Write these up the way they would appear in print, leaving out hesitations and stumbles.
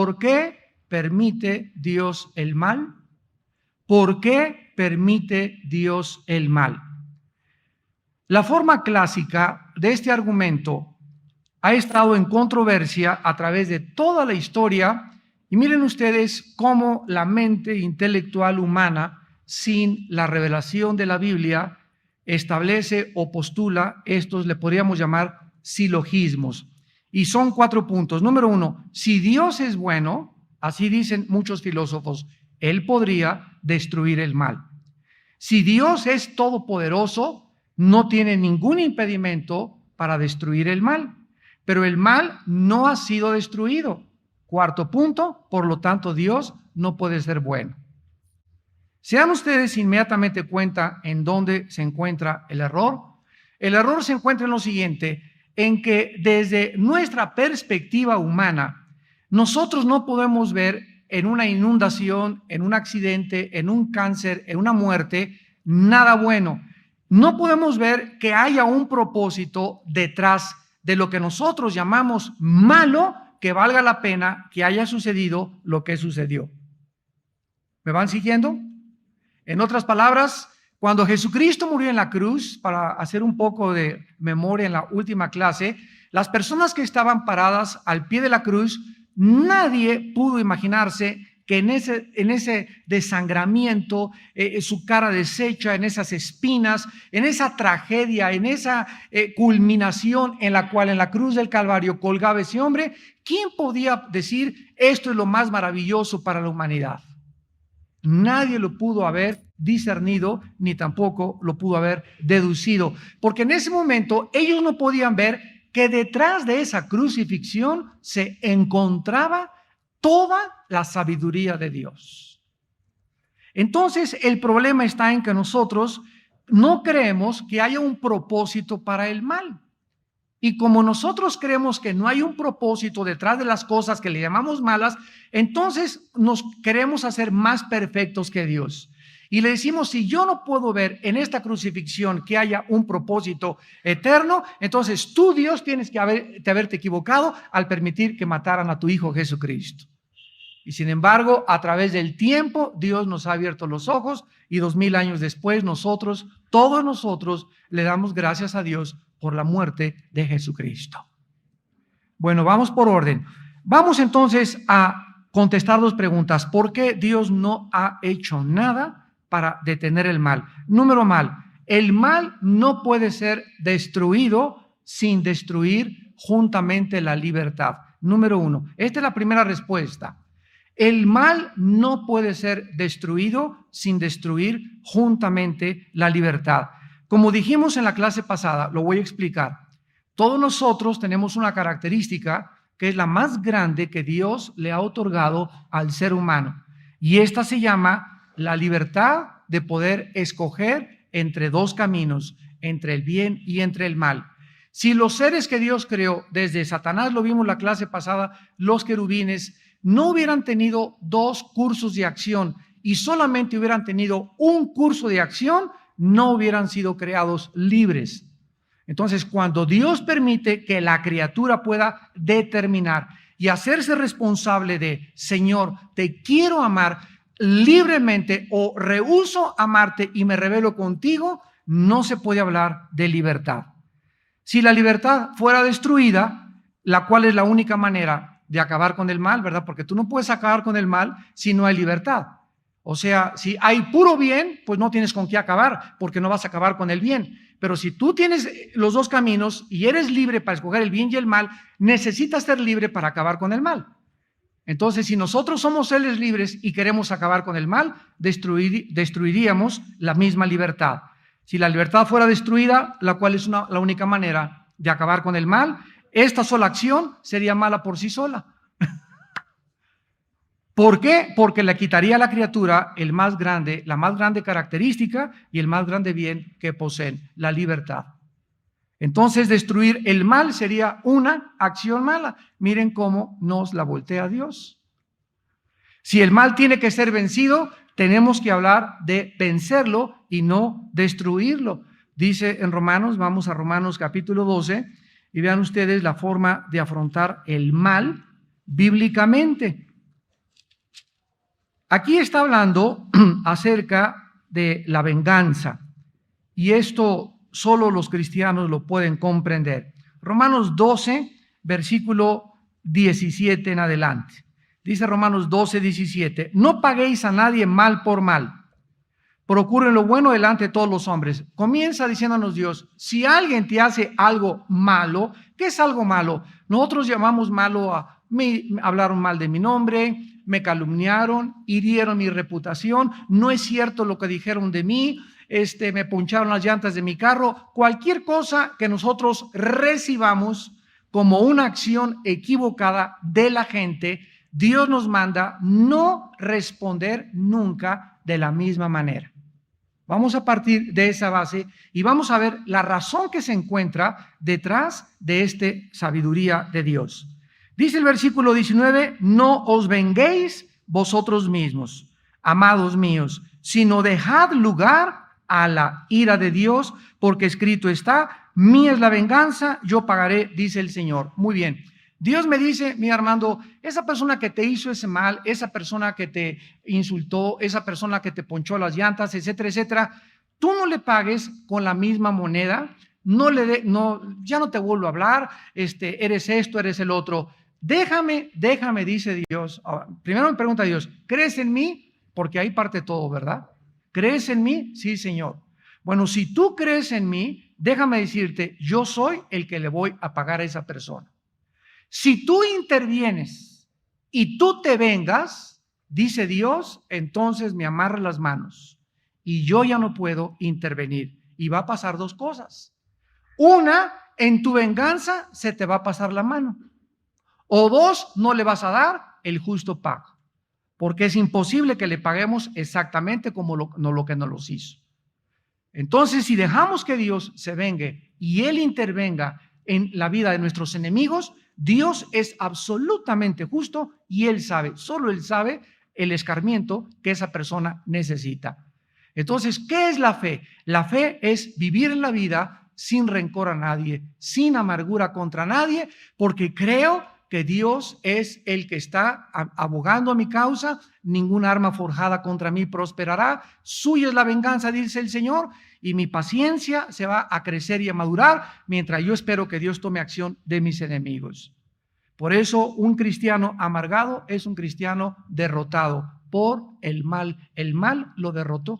¿por qué permite Dios el mal? ¿Por qué permite Dios el mal? La forma clásica de este argumento ha estado en controversia a través de toda la historia, y miren ustedes cómo la mente intelectual humana, sin la revelación de la Biblia, establece o postula, estos le podríamos llamar silogismos. Y son 4 puntos. Número 1, si Dios es bueno, así dicen muchos filósofos, Él podría destruir el mal. Si Dios es todopoderoso, no tiene ningún impedimento para destruir el mal. Pero el mal no ha sido destruido. 4 punto, por lo tanto Dios no puede ser bueno. Se dan ustedes inmediatamente cuenta en dónde se encuentra el error. El error se encuentra en lo siguiente, en que desde nuestra perspectiva humana, nosotros no podemos ver en una inundación, en un accidente, en un cáncer, en una muerte, nada bueno. No podemos ver que haya un propósito detrás de lo que nosotros llamamos malo, que valga la pena que haya sucedido lo que sucedió. ¿Me van siguiendo? En otras palabras, cuando Jesucristo murió en la cruz, para hacer un poco de memoria en la última clase, las personas que estaban paradas al pie de la cruz, nadie pudo imaginarse que en ese desangramiento, su cara deshecha, en esas espinas, en esa tragedia, en esa culminación en la cual en la cruz del Calvario colgaba ese hombre, ¿quién podía decir esto es lo más maravilloso para la humanidad? Nadie lo pudo haber discernido, ni tampoco lo pudo haber deducido, porque en ese momento ellos no podían ver que detrás de esa crucifixión se encontraba toda la sabiduría de Dios. Entonces, el problema está en que nosotros no creemos que haya un propósito para el mal. Y como nosotros creemos que no hay un propósito detrás de las cosas que le llamamos malas, entonces nos queremos hacer más perfectos que Dios. Y le decimos, si yo no puedo ver en esta crucifixión que haya un propósito eterno, entonces tú, Dios, tienes que haberte equivocado al permitir que mataran a tu Hijo Jesucristo. Y sin embargo, a través del tiempo, Dios nos ha abierto los ojos y 2000 años después nosotros, todos nosotros, le damos gracias a Dios por la muerte de Jesucristo. Bueno, vamos por orden. Vamos entonces a contestar 2 preguntas. ¿Por qué Dios no ha hecho nada para detener el mal? Número mal, el mal no puede ser destruido sin destruir juntamente la libertad. Número 1, esta es la primera respuesta. El mal no puede ser destruido sin destruir juntamente la libertad. Como dijimos en la clase pasada, lo voy a explicar. Todos nosotros tenemos una característica que es la más grande que Dios le ha otorgado al ser humano. Y esta se llama la libertad de poder escoger entre 2 caminos, entre el bien y entre el mal. Si los seres que Dios creó, desde Satanás, lo vimos en la clase pasada, los querubines, no hubieran tenido 2 cursos de acción y solamente hubieran tenido un curso de acción, no hubieran sido creados libres. Entonces, cuando Dios permite que la criatura pueda determinar y hacerse responsable de, Señor, te quiero amar libremente o rehúso amarte y me rebelo contigo, no se puede hablar de libertad. Si la libertad fuera destruida, la cual es la única manera de acabar con el mal, ¿verdad? Porque tú no puedes acabar con el mal si no hay libertad. O sea, si hay puro bien, pues no tienes con qué acabar, porque no vas a acabar con el bien. Pero si tú tienes los 2 caminos y eres libre para escoger el bien y el mal, necesitas ser libre para acabar con el mal. Entonces, si nosotros somos seres libres y queremos acabar con el mal, destruiríamos la misma libertad. Si la libertad fuera destruida, la cual es la única manera de acabar con el mal, esta sola acción sería mala por sí sola. ¿Por qué? Porque le quitaría a la criatura la más grande característica y el más grande bien que poseen, la libertad. Entonces, destruir el mal sería una acción mala. Miren cómo nos la voltea Dios. Si el mal tiene que ser vencido, tenemos que hablar de vencerlo y no destruirlo. Dice en Romanos, vamos a Romanos capítulo 12, y vean ustedes la forma de afrontar el mal bíblicamente. Aquí está hablando acerca de la venganza, y esto solo los cristianos lo pueden comprender. Romanos 12, versículo 17 en adelante. Dice Romanos 12, 17, no paguéis a nadie mal por mal, procuren lo bueno delante de todos los hombres. Comienza diciéndonos Dios, si alguien te hace algo malo, ¿qué es algo malo? Nosotros llamamos malo a hablaron mal de mi nombre, me calumniaron, hirieron mi reputación, no es cierto lo que dijeron de mí, me poncharon las llantas de mi carro, cualquier cosa que nosotros recibamos como una acción equivocada de la gente, Dios nos manda no responder nunca de la misma manera. Vamos a partir de esa base y vamos a ver la razón que se encuentra detrás de esta sabiduría de Dios. Dice el versículo 19, no os venguéis vosotros mismos, amados míos, sino dejad lugar a la ira de Dios, porque escrito está, mía es la venganza, yo pagaré, dice el Señor. Muy bien. Dios me dice, mira Armando, esa persona que te hizo ese mal, esa persona que te insultó, esa persona que te ponchó las llantas, etcétera, etcétera, tú no le pagues con la misma moneda, ya no te vuelvo a hablar, eres esto, eres el otro. Déjame, dice Dios. Ahora, primero me pregunta Dios, ¿crees en mí? Porque ahí parte todo, ¿verdad? ¿Crees en mí? Sí, Señor. Bueno, si tú crees en mí, déjame decirte, yo soy el que le voy a pagar a esa persona. Si tú intervienes y tú te vengas, dice Dios, entonces me amarra las manos y yo ya no puedo intervenir. Y va a pasar dos cosas. Una, en tu venganza se te va a pasar la mano. O dos, no le vas a dar el justo pago. Porque es imposible que le paguemos exactamente como lo que nos los hizo. Entonces, si dejamos que Dios se vengue y Él intervenga en la vida de nuestros enemigos, Dios es absolutamente justo y Él sabe, solo Él sabe el escarmiento que esa persona necesita. Entonces, ¿qué es la fe? La fe es vivir en la vida sin rencor a nadie, sin amargura contra nadie, porque creo que Dios es el que está abogando a mi causa, ningún arma forjada contra mí prosperará, suya es la venganza, dice el Señor, y mi paciencia se va a crecer y a madurar mientras yo espero que Dios tome acción de mis enemigos. Por eso un cristiano amargado es un cristiano derrotado por el mal. El mal lo derrotó.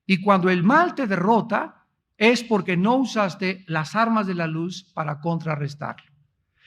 Y cuando el mal te derrota es porque no usaste las armas de la luz para contrarrestarlo.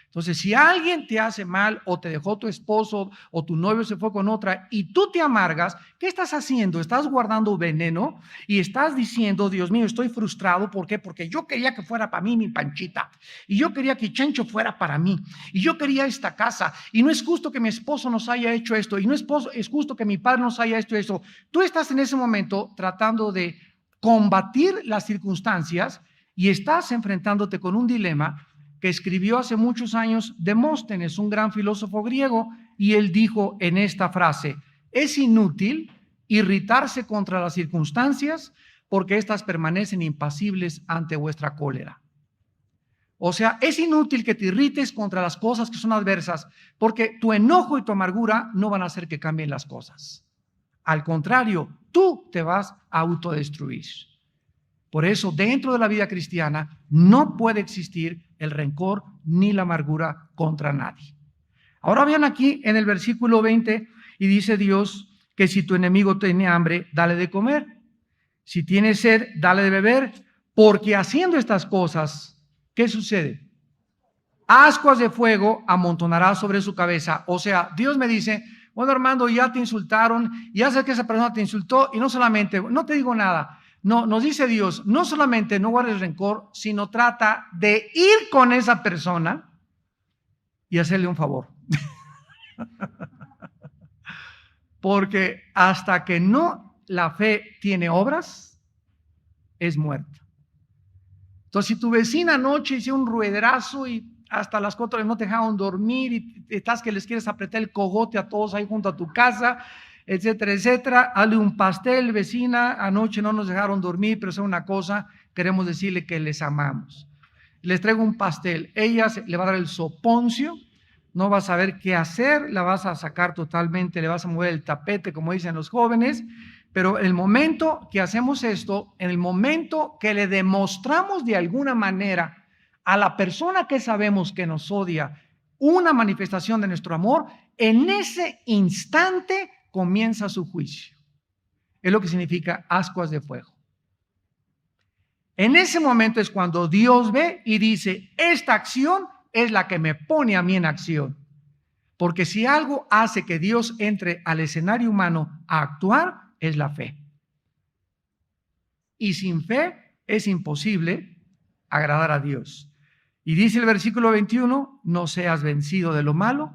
Entonces, si alguien te hace mal o te dejó tu esposo o tu novio se fue con otra y tú te amargas, ¿qué estás haciendo? Estás guardando veneno y estás diciendo, Dios mío, estoy frustrado. ¿Por qué? Porque yo quería que fuera para mí mi Panchita y yo quería que Chencho fuera para mí y yo quería esta casa y no es justo que mi esposo nos haya hecho esto y no es justo que mi padre nos haya hecho esto. Tú estás en ese momento tratando de combatir las circunstancias y estás enfrentándote con un dilema que escribió hace muchos años Demóstenes, un gran filósofo griego, y él dijo en esta frase, es inútil irritarse contra las circunstancias porque éstas permanecen impasibles ante vuestra cólera. O sea, es inútil que te irrites contra las cosas que son adversas porque tu enojo y tu amargura no van a hacer que cambien las cosas. Al contrario, tú te vas a autodestruir. Por eso, dentro de la vida cristiana, no puede existir el rencor ni la amargura contra nadie. Ahora vean aquí en el versículo 20, y dice Dios que si tu enemigo tiene hambre, dale de comer. Si tiene sed, dale de beber, porque haciendo estas cosas, ¿qué sucede? Ascuas de fuego amontonará sobre su cabeza. O sea, Dios me dice, bueno, Armando, ya te insultaron, ya sé que esa persona te insultó, y no solamente, no te digo nada. No, nos dice Dios, no solamente no guardes rencor, sino trata de ir con esa persona y hacerle un favor. Porque hasta que no la fe tiene obras, es muerta. Entonces, si tu vecina anoche hizo un ruederazo y hasta las 4 no te dejaron dormir y estás que les quieres apretar el cogote a todos ahí junto a tu casa, etcétera, etcétera, hazle un pastel, vecina, anoche no nos dejaron dormir, pero es una cosa, queremos decirle que les amamos. Les traigo un pastel, ella le va a dar el soponcio, no vas a saber qué hacer, la vas a sacar totalmente, le vas a mover el tapete, como dicen los jóvenes, pero el momento que hacemos esto, en el momento que le demostramos de alguna manera a la persona que sabemos que nos odia una manifestación de nuestro amor, en ese instante comienza su juicio. Es lo que significa ascuas de fuego. En ese momento es cuando Dios ve y dice, esta acción es la que me pone a mí en acción. Porque si algo hace que Dios entre al escenario humano a actuar, es la fe. Y sin fe es imposible agradar a Dios. Y dice el versículo 21, no seas vencido de lo malo,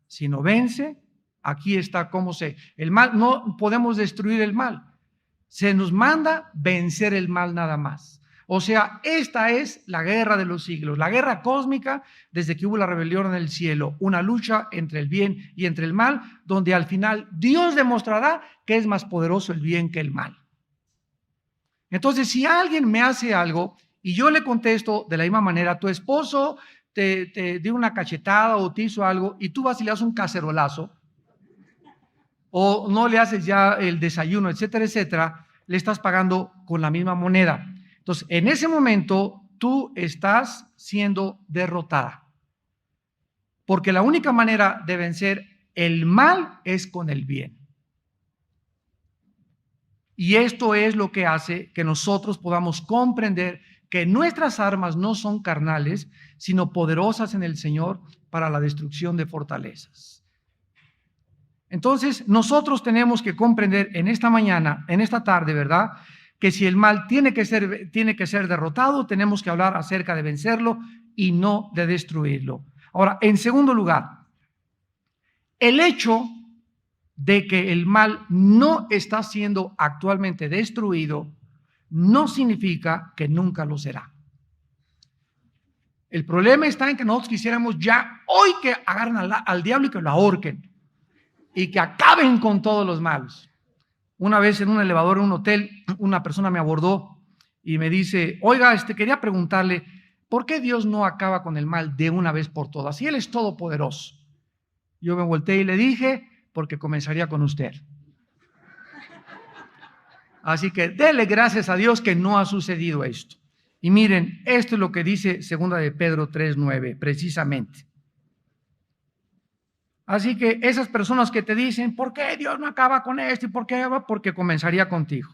sino vence. Aquí está cómo el mal, no podemos destruir el mal. Se nos manda vencer el mal nada más. O sea, esta es la guerra de los siglos, la guerra cósmica desde que hubo la rebelión en el cielo, una lucha entre el bien y entre el mal, donde al final Dios demostrará que es más poderoso el bien que el mal. Entonces, si alguien me hace algo y yo le contesto de la misma manera, tu esposo te dio una cachetada o te hizo algo y tú vas y le das un cacerolazo, o no le haces ya el desayuno, etcétera, etcétera, le estás pagando con la misma moneda. Entonces, en ese momento, tú estás siendo derrotada. Porque la única manera de vencer el mal es con el bien. Y esto es lo que hace que nosotros podamos comprender que nuestras armas no son carnales, sino poderosas en el Señor para la destrucción de fortalezas. Entonces, nosotros tenemos que comprender en esta mañana, en esta tarde, ¿verdad?, que si el mal tiene que ser derrotado, tenemos que hablar acerca de vencerlo y no de destruirlo. Ahora, en segundo lugar, el hecho de que el mal no está siendo actualmente destruido no significa que nunca lo será. El problema está en que nosotros quisiéramos ya hoy que agarren al diablo y que lo ahorquen y que acaben con todos los malos. Una vez en un elevador en un hotel, una persona me abordó y me dice, oiga, quería preguntarle, ¿por qué Dios no acaba con el mal de una vez por todas? Si Él es todopoderoso. Yo me volteé y le dije, porque comenzaría con usted. Así que dele gracias a Dios que no ha sucedido esto. Y miren, esto es lo que dice 2 de Pedro 3:9, precisamente. Así que esas personas que te dicen, ¿por qué Dios no acaba con esto? ¿Y por qué? Porque comenzaría contigo.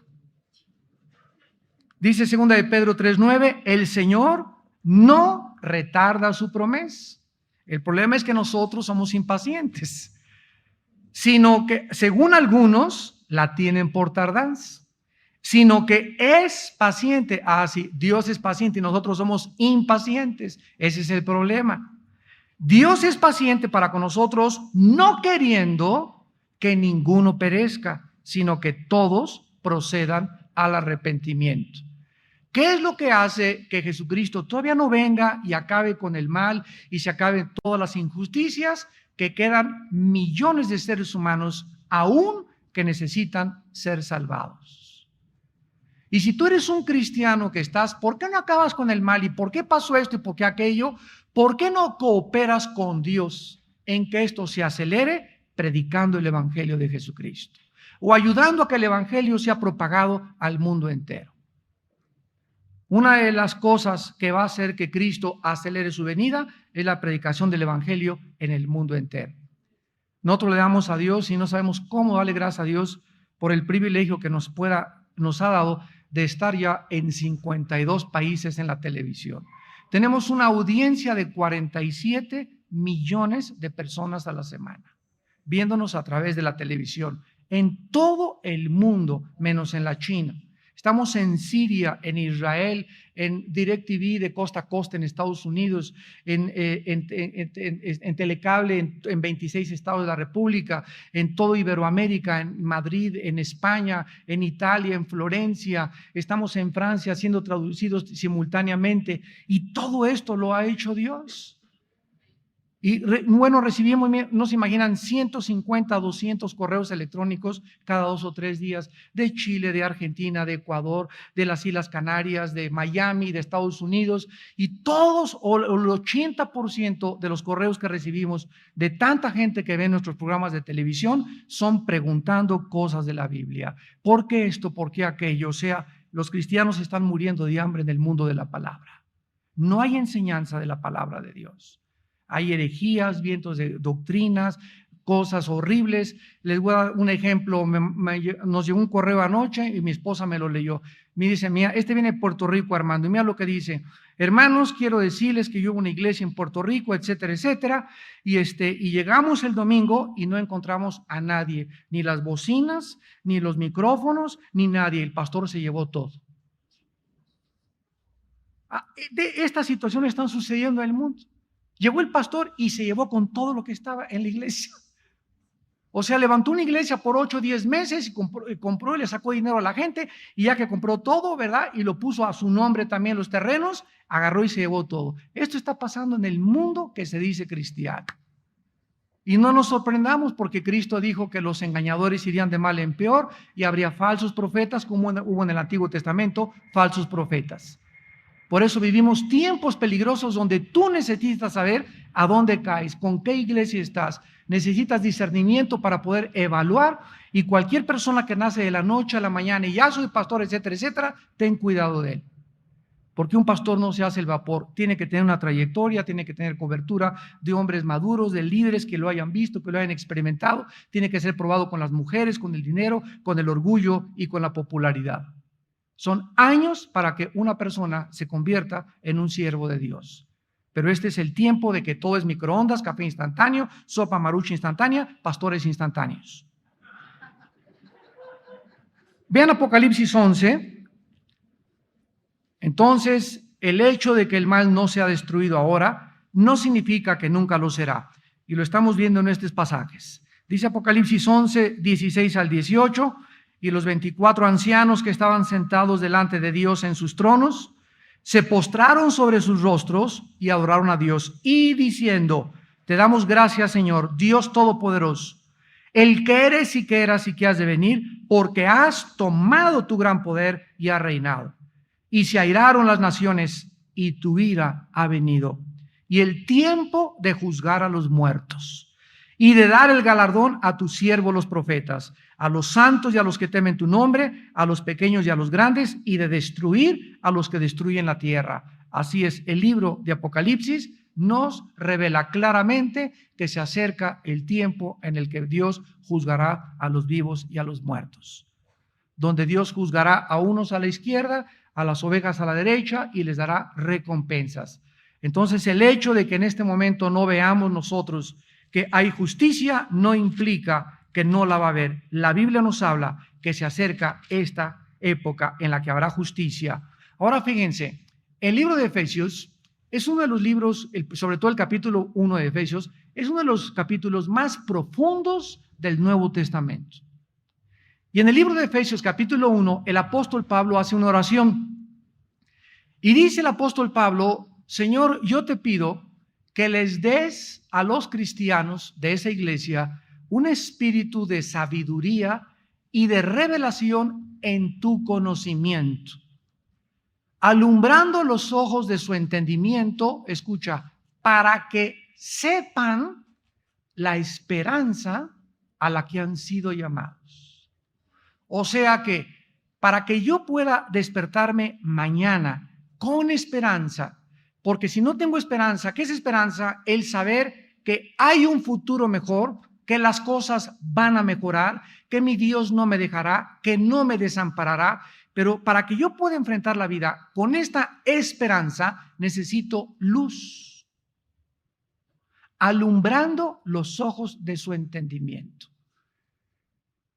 Dice 2 de Pedro 3:9, el Señor no retarda su promesa. El problema es que nosotros somos impacientes, sino que, según algunos, la tienen por tardanza, sino que es paciente. Ah, sí, Dios es paciente y nosotros somos impacientes. Ese es el problema. Dios es paciente para con nosotros, no queriendo que ninguno perezca, sino que todos procedan al arrepentimiento. ¿Qué es lo que hace que Jesucristo todavía no venga y acabe con el mal y se acaben todas las injusticias? Que quedan millones de seres humanos aún que necesitan ser salvados. Y si tú eres un cristiano que estás, ¿por qué no acabas con el mal? ¿Y por qué pasó esto y por qué aquello? ¿Por qué no cooperas con Dios en que esto se acelere predicando el Evangelio de Jesucristo? O ayudando a que el Evangelio sea propagado al mundo entero. Una de las cosas que va a hacer que Cristo acelere su venida es la predicación del Evangelio en el mundo entero. Nosotros le damos a Dios y no sabemos cómo darle gracias a Dios por el privilegio que nos ha dado de estar ya en 52 países en la televisión. Tenemos una audiencia de 47 millones de personas a la semana, viéndonos a través de la televisión, en todo el mundo, menos en la China. Estamos en Siria, en Israel, en DirecTV de costa a costa en Estados Unidos, en Telecable en 26 estados de la República, en todo Iberoamérica, en Madrid, en España, en Italia, en Florencia. Estamos en Francia siendo traducidos simultáneamente y todo esto lo ha hecho Dios. Y bueno, recibimos, no se imaginan, 150, 200 correos electrónicos cada 2 o 3 días de Chile, de Argentina, de Ecuador, de las Islas Canarias, de Miami, de Estados Unidos, y todos, o el 80% de los correos que recibimos de tanta gente que ve nuestros programas de televisión son preguntando cosas de la Biblia. ¿Por qué esto? ¿Por qué aquello? O sea, los cristianos están muriendo de hambre en el mundo de la palabra. No hay enseñanza de la palabra de Dios. Hay herejías, vientos de doctrinas, cosas horribles. Les voy a dar un ejemplo. Nos llegó un correo anoche y mi esposa me lo leyó. Me dice, mira, este viene de Puerto Rico, Armando. Y mira lo que dice. Hermanos, quiero decirles que yo hubo una iglesia en Puerto Rico, etcétera, etcétera. Y llegamos el domingo y no encontramos a nadie. Ni las bocinas, ni los micrófonos, ni nadie. El pastor se llevó todo. Estas situaciones están sucediendo en el mundo. Llegó el pastor y se llevó con todo lo que estaba en la iglesia. O sea, levantó una iglesia por 8 o 10 meses y compró y le sacó dinero a la gente, y ya que compró todo, ¿verdad? Y lo puso a su nombre también los terrenos, agarró y se llevó todo. Esto está pasando en el mundo que se dice cristiano. Y no nos sorprendamos, porque Cristo dijo que los engañadores irían de mal en peor y habría falsos profetas, como hubo en el Antiguo Testamento, falsos profetas. Por eso vivimos tiempos peligrosos donde tú necesitas saber a dónde caes, con qué iglesia estás. Necesitas discernimiento para poder evaluar, y cualquier persona que nace de la noche a la mañana y ya soy pastor, etcétera, etcétera, ten cuidado de él. Porque un pastor no se hace el vapor, tiene que tener una trayectoria, tiene que tener cobertura de hombres maduros, de líderes que lo hayan visto, que lo hayan experimentado, tiene que ser probado con las mujeres, con el dinero, con el orgullo y con la popularidad. Son años para que una persona se convierta en un siervo de Dios. Pero este es el tiempo de que todo es microondas, café instantáneo, sopa marucha instantánea, pastores instantáneos. Vean Apocalipsis 11. Entonces, el hecho de que el mal no sea destruido ahora no significa que nunca lo será. Y lo estamos viendo en estos pasajes. Dice Apocalipsis 11, 16 al 18. Y los 24 ancianos que estaban sentados delante de Dios en sus tronos se postraron sobre sus rostros y adoraron a Dios, y diciendo: te damos gracias, Señor, Dios Todopoderoso, el que eres y que eras y que has de venir, porque has tomado tu gran poder y has reinado. Y se airaron las naciones, y tu ira ha venido, y el tiempo de juzgar a los muertos, y de dar el galardón a tus siervos los profetas, a los santos y a los que temen tu nombre, a los pequeños y a los grandes, y de destruir a los que destruyen la tierra. Así es, el libro de Apocalipsis nos revela claramente que se acerca el tiempo en el que Dios juzgará a los vivos y a los muertos, donde Dios juzgará a unos a la izquierda, a las ovejas a la derecha, y les dará recompensas. Entonces, el hecho de que en este momento no veamos nosotros que hay justicia no implica que no la va a haber. La Biblia nos habla que se acerca esta época en la que habrá justicia. Ahora fíjense, el libro de Efesios es uno de los libros, sobre todo el capítulo 1 de Efesios, es uno de los capítulos más profundos del Nuevo Testamento. Y en el libro de Efesios, capítulo 1, el apóstol Pablo hace una oración. Y dice el apóstol Pablo: Señor, yo te pido que les des a los cristianos de esa iglesia un espíritu de sabiduría y de revelación en tu conocimiento, alumbrando los ojos de su entendimiento, escucha, para que sepan la esperanza a la que han sido llamados. O sea que para que yo pueda despertarme mañana con esperanza, porque si no tengo esperanza, ¿qué es esperanza? El saber que hay un futuro mejor, que las cosas van a mejorar, que mi Dios no me dejará, que no me desamparará. Pero para que yo pueda enfrentar la vida con esta esperanza, necesito luz, alumbrando los ojos de su entendimiento.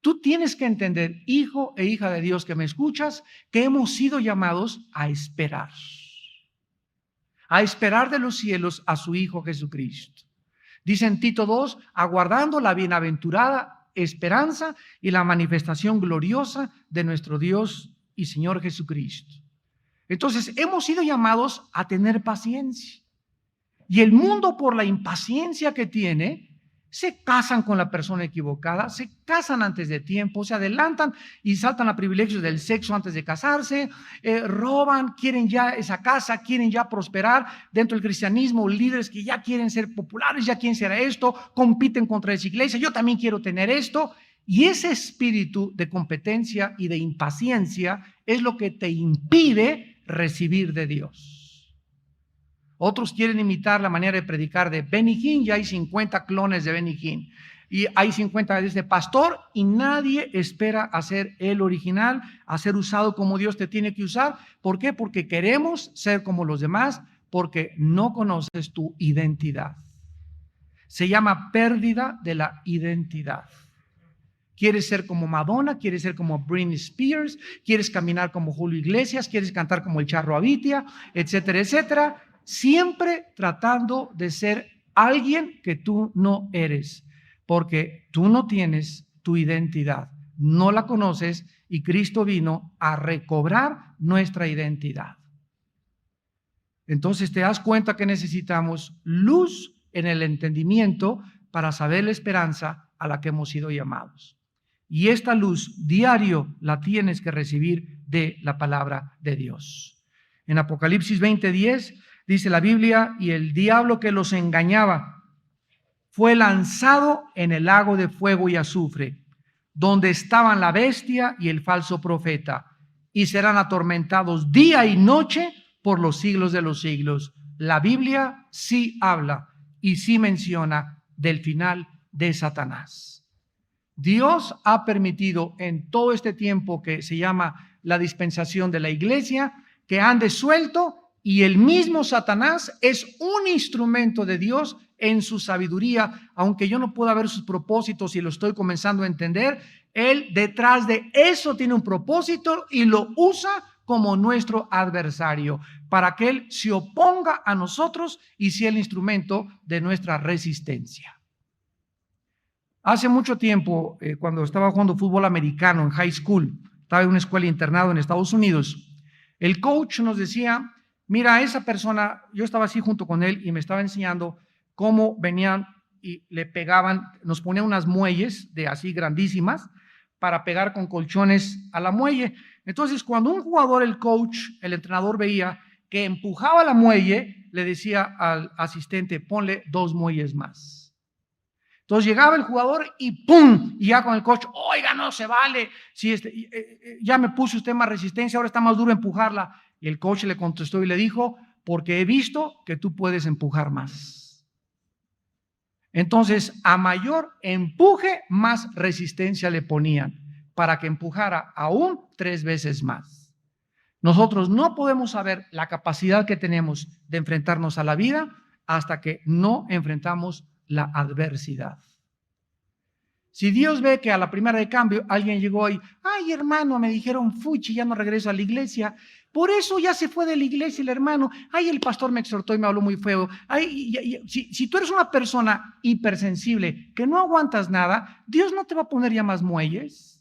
Tú tienes que entender, hijo e hija de Dios que me escuchas, que hemos sido llamados a esperar de los cielos a su Hijo Jesucristo. Dice en Tito 2, aguardando la bienaventurada esperanza y la manifestación gloriosa de nuestro Dios y Señor Jesucristo. Entonces, hemos sido llamados a tener paciencia. Y el mundo, por la impaciencia que tiene, se casan con la persona equivocada, se casan antes de tiempo, se adelantan y saltan a privilegios del sexo antes de casarse, roban, quieren ya esa casa, quieren ya prosperar dentro del cristianismo, líderes que ya quieren ser populares, ya quieren ser esto, compiten contra esa iglesia, yo también quiero tener esto. Y ese espíritu de competencia y de impaciencia es lo que te impide recibir de Dios. Otros quieren imitar la manera de predicar de Benny Hinn, y hay 50 clones de Benny Hinn. Y hay 50 de este pastor y nadie espera a ser el original, a ser usado como Dios te tiene que usar. ¿Por qué? Porque queremos ser como los demás, porque no conoces tu identidad. Se llama pérdida de la identidad. ¿Quieres ser como Madonna? ¿Quieres ser como Britney Spears? ¿Quieres caminar como Julio Iglesias? ¿Quieres cantar como el Charro Avitia? Etcétera, etcétera. Siempre tratando de ser alguien que tú no eres, porque tú no tienes tu identidad, no la conoces y Cristo vino a recobrar nuestra identidad. Entonces te das cuenta que necesitamos luz en el entendimiento para saber la esperanza a la que hemos sido llamados. Y esta luz diario la tienes que recibir de la palabra de Dios. En Apocalipsis 20:10 dice la Biblia, y el diablo que los engañaba fue lanzado en el lago de fuego y azufre, donde estaban la bestia y el falso profeta, y serán atormentados día y noche por los siglos de los siglos. La Biblia sí habla y sí menciona del final de Satanás. Dios ha permitido en todo este tiempo que se llama la dispensación de la iglesia, que ande suelto, y el mismo Satanás es un instrumento de Dios en su sabiduría, aunque yo no pueda ver sus propósitos y lo estoy comenzando a entender. Él detrás de eso tiene un propósito y lo usa como nuestro adversario para que Él se oponga a nosotros y sea el instrumento de nuestra resistencia. Hace mucho tiempo, cuando estaba jugando fútbol americano en high school, estaba en una escuela internado en Estados Unidos, el coach nos decía, mira, esa persona, yo estaba así junto con él y me estaba enseñando cómo venían y le pegaban, nos ponían unas muelles de así grandísimas para pegar con colchones a la muelle. Entonces, cuando un jugador, el coach, el entrenador veía que empujaba la muelle, le decía al asistente, ponle 2 muelles más. Entonces llegaba el jugador y ¡pum! Y ya con el coach, oiga, no se vale, si ya me puso usted más resistencia, ahora está más duro empujarla. Y el coach le contestó y le dijo, porque he visto que tú puedes empujar más. Entonces, a mayor empuje, más resistencia le ponían para que empujara aún 3 veces más. Nosotros no podemos saber la capacidad que tenemos de enfrentarnos a la vida hasta que no enfrentamos la adversidad. Si Dios ve que a la primera de cambio alguien llegó y, ay hermano, me dijeron fuchi, ya no regreso a la iglesia, por eso ya se fue de la iglesia el hermano, ay el pastor me exhortó y me habló muy feo, ay, si tú eres una persona hipersensible que no aguantas nada, Dios no te va a poner ya más muelles.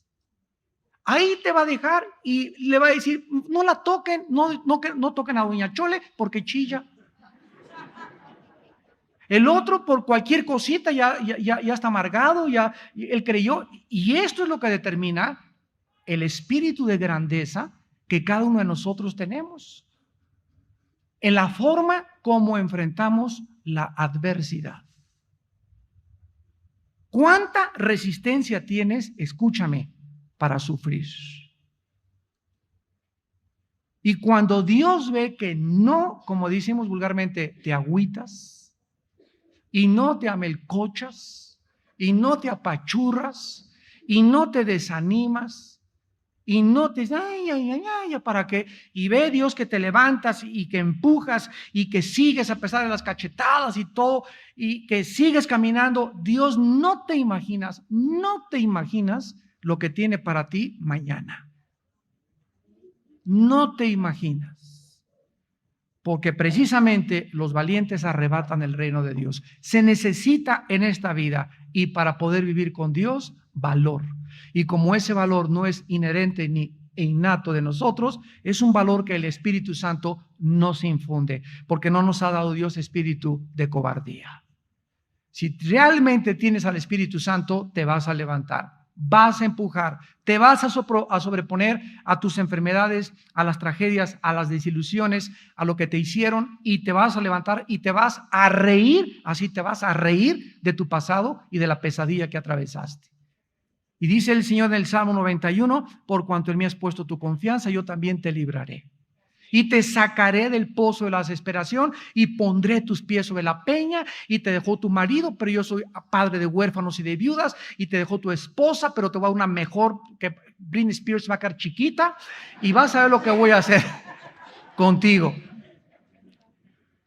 Ahí te va a dejar y le va a decir, no la toquen, no toquen a doña Chole porque chilla. El otro por cualquier cosita ya está amargado, ya él creyó. Y esto es lo que determina el espíritu de grandeza que cada uno de nosotros tenemos. En la forma como enfrentamos la adversidad. ¿Cuánta resistencia tienes, escúchame, para sufrir? Y cuando Dios ve que no, como decimos vulgarmente, te agüitas, y no te amelcochas, y no te apachurras, y no te desanimas, y no te, ¿para qué? Y ve Dios que te levantas y que empujas y que sigues a pesar de las cachetadas y todo, y que sigues caminando. Dios no te imaginas lo que tiene para ti mañana. No te imaginas. Porque precisamente los valientes arrebatan el reino de Dios. Se necesita en esta vida y para poder vivir con Dios, valor. Y como ese valor no es inherente ni e innato de nosotros, es un valor que el Espíritu Santo nos infunde, porque no nos ha dado Dios espíritu de cobardía. Si realmente tienes al Espíritu Santo, te vas a levantar, vas a empujar, te vas a sobreponer a tus enfermedades, a las tragedias, a las desilusiones, a lo que te hicieron, y te vas a levantar y te vas a reír, así te vas a reír de tu pasado y de la pesadilla que atravesaste. Y dice el Señor en el Salmo 91, por cuanto en mí has puesto tu confianza, yo también te libraré. Y te sacaré del pozo de la desesperación y pondré tus pies sobre la peña, y te dejó tu marido, pero yo soy padre de huérfanos y de viudas, y te dejó tu esposa, pero te voy a dar una mejor, que Britney Spears va a quedar chiquita, y vas a ver lo que voy a hacer contigo.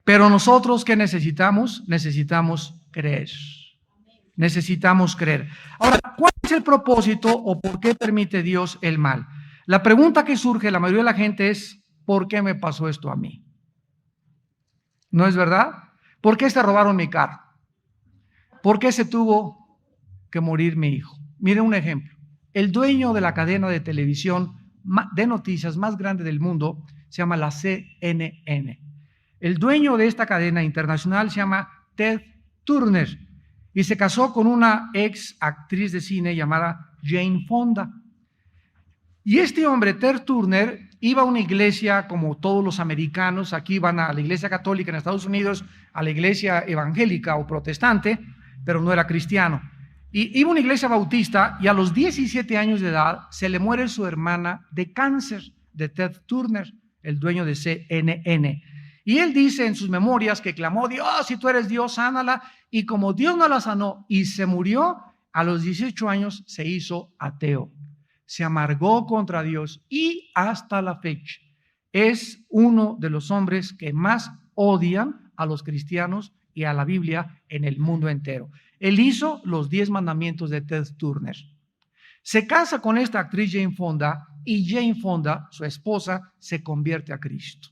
Pero nosotros, ¿qué necesitamos? Necesitamos creer. Necesitamos creer. Ahora, ¿cuál es el propósito o por qué permite Dios el mal? La pregunta que surge la mayoría de la gente es, ¿por qué me pasó esto a mí? ¿No es verdad? ¿Por qué se robaron mi carro? ¿Por qué se tuvo que morir mi hijo? Miren un ejemplo. El dueño de la cadena de televisión de noticias más grande del mundo se llama la CNN. El dueño de esta cadena internacional se llama Ted Turner y se casó con una ex actriz de cine llamada Jane Fonda. Y este hombre, Ted Turner, iba a una iglesia como todos los americanos. Aquí van a la iglesia católica en Estados Unidos, a la iglesia evangélica o protestante, pero no era cristiano. Y iba a una iglesia bautista y a los 17 años de edad se le muere su hermana de cáncer, de Ted Turner, el dueño de CNN. Y él dice en sus memorias que clamó, Dios, si tú eres Dios, sánala. Y como Dios no la sanó y se murió, a los 18 años se hizo ateo. Se amargó contra Dios y hasta la fecha es uno de los hombres que más odian a los cristianos y a la Biblia en el mundo entero. Él hizo los 10 mandamientos de Ted Turner. Se casa con esta actriz Jane Fonda y Jane Fonda, su esposa, se convierte a Cristo.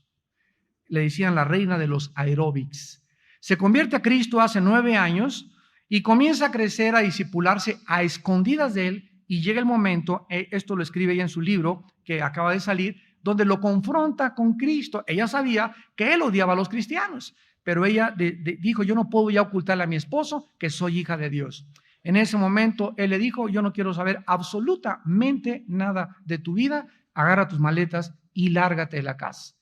Le decían la reina de los aeróbics. Se convierte a Cristo hace 9 años y comienza a crecer, a discipularse a escondidas de él. Y llega el momento, esto lo escribe ella en su libro que acaba de salir, donde lo confronta con Cristo. Ella sabía que él odiaba a los cristianos, pero ella dijo, yo no puedo ya ocultarle a mi esposo que soy hija de Dios. En ese momento él le dijo, yo no quiero saber absolutamente nada de tu vida, agarra tus maletas y lárgate de la casa.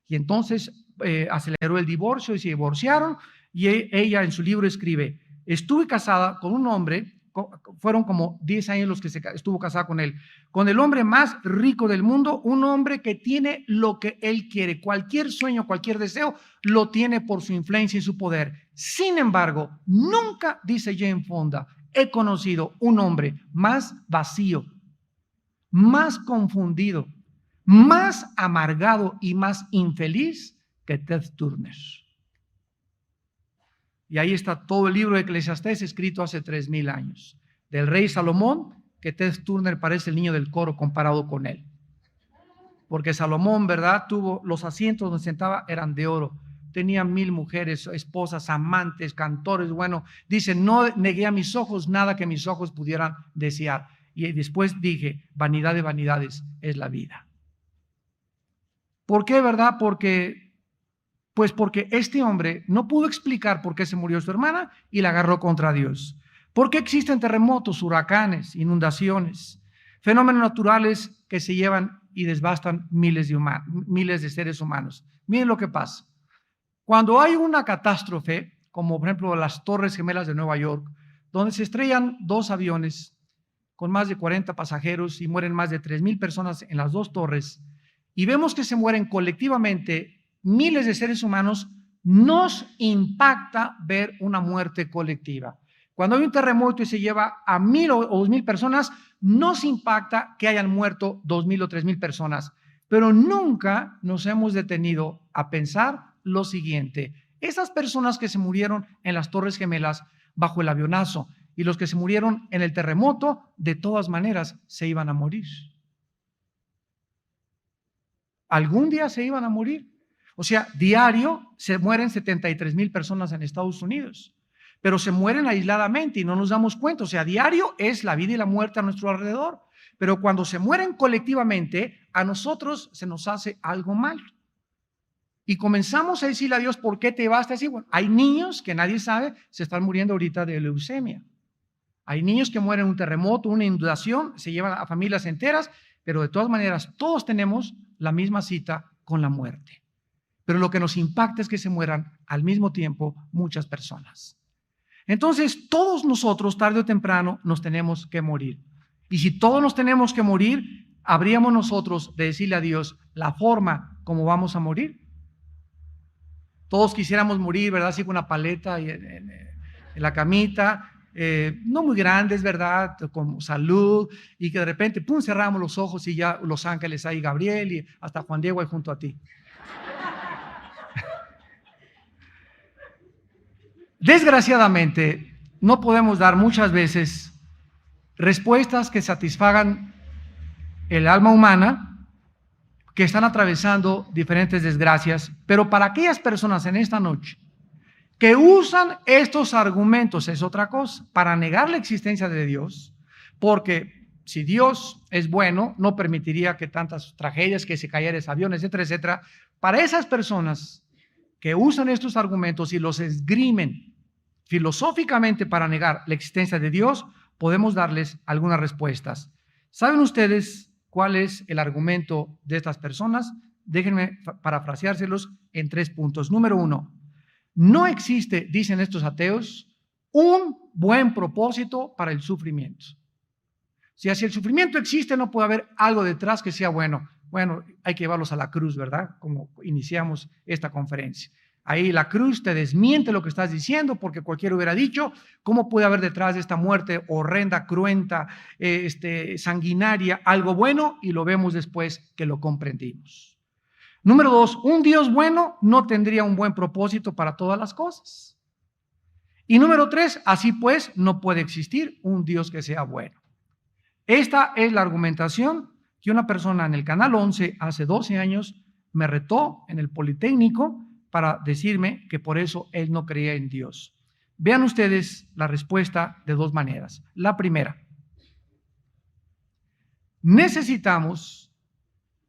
Y entonces aceleró el divorcio y se divorciaron, y ella en su libro escribe, estuve casada con un hombre, fueron como 10 años los que estuvo casada con él, con el hombre más rico del mundo, un hombre que tiene lo que él quiere, cualquier sueño, cualquier deseo, lo tiene por su influencia y su poder. Sin embargo, nunca, dice Jane Fonda, he conocido un hombre más vacío, más confundido, más amargado y más infeliz que Ted Turner. Y ahí está todo el libro de Eclesiastés escrito hace 3000 años. Del rey Salomón, que Ted Turner parece el niño del coro comparado con él. Porque Salomón, ¿verdad? Tuvo los asientos donde sentaba eran de oro. Tenía 1000 mujeres, esposas, amantes, cantores. Bueno, dice, no negué a mis ojos nada que mis ojos pudieran desear. Y después dije, vanidad de vanidades es la vida. ¿Por qué, verdad? Porque este hombre no pudo explicar por qué se murió su hermana y la agarró contra Dios. ¿Por qué existen terremotos, huracanes, inundaciones, fenómenos naturales que se llevan y devastan miles de seres humanos? Miren lo que pasa. Cuando hay una catástrofe, como por ejemplo las Torres Gemelas de Nueva York, donde se estrellan 2 aviones con más de 40 pasajeros y mueren más de 3000 personas en las 2 torres, y vemos que se mueren colectivamente miles de seres humanos, nos impacta ver una muerte colectiva. Cuando hay un terremoto y se lleva a 1000 o 2000 personas, nos impacta que hayan muerto 2000 o 3000 personas. Pero nunca nos hemos detenido a pensar lo siguiente. Esas personas que se murieron en las Torres Gemelas bajo el avionazo y los que se murieron en el terremoto, de todas maneras se iban a morir. Algún día se iban a morir. O sea, diario se mueren 73,000 personas en Estados Unidos, pero se mueren aisladamente y no nos damos cuenta. O sea, diario es la vida y la muerte a nuestro alrededor. Pero cuando se mueren colectivamente, a nosotros se nos hace algo mal. Y comenzamos a decirle a Dios, ¿por qué te vas así? Bueno, hay niños que nadie sabe, se están muriendo ahorita de leucemia. Hay niños que mueren en un terremoto, una inundación, se llevan a familias enteras, pero de todas maneras, todos tenemos la misma cita con la muerte. Pero lo que nos impacta es que se mueran al mismo tiempo muchas personas. Entonces, todos nosotros, tarde o temprano, nos tenemos que morir. Y si todos nos tenemos que morir, habríamos nosotros de decirle a Dios la forma como vamos a morir. Todos quisiéramos morir, ¿verdad? Así con una paleta en la camita, no muy grandes, ¿verdad? Con salud, y que de repente, pum, cerramos los ojos y ya los ángeles ahí, Gabriel y hasta Juan Diego ahí junto a ti. Desgraciadamente, no podemos dar muchas veces respuestas que satisfagan el alma humana, que están atravesando diferentes desgracias, pero para aquellas personas en esta noche que usan estos argumentos, es otra cosa, para negar la existencia de Dios, porque si Dios es bueno, no permitiría que tantas tragedias, que se cayeran aviones, etcétera, etcétera. Para esas personas que usan estos argumentos y los esgrimen filosóficamente para negar la existencia de Dios, podemos darles algunas respuestas. ¿Saben ustedes cuál es el argumento de estas personas? Déjenme parafraseárselos en 3 puntos. Número 1, no existe, dicen estos ateos, un buen propósito para el sufrimiento. Si el sufrimiento existe, no puede haber algo detrás que sea bueno. Bueno, hay que llevarlos a la cruz, ¿verdad? Como iniciamos esta conferencia. Ahí la cruz te desmiente lo que estás diciendo, porque cualquiera hubiera dicho, ¿cómo puede haber detrás de esta muerte horrenda, cruenta, sanguinaria, algo bueno? Y lo vemos después que lo comprendimos. Número 2, un Dios bueno no tendría un buen propósito para todas las cosas. Y número 3, así pues, no puede existir un Dios que sea bueno. Esta es la argumentación que una persona en el Canal 11 hace 12 años me retó en el Politécnico para decirme que por eso él no creía en Dios. Vean ustedes la respuesta de 2 maneras. La primera, necesitamos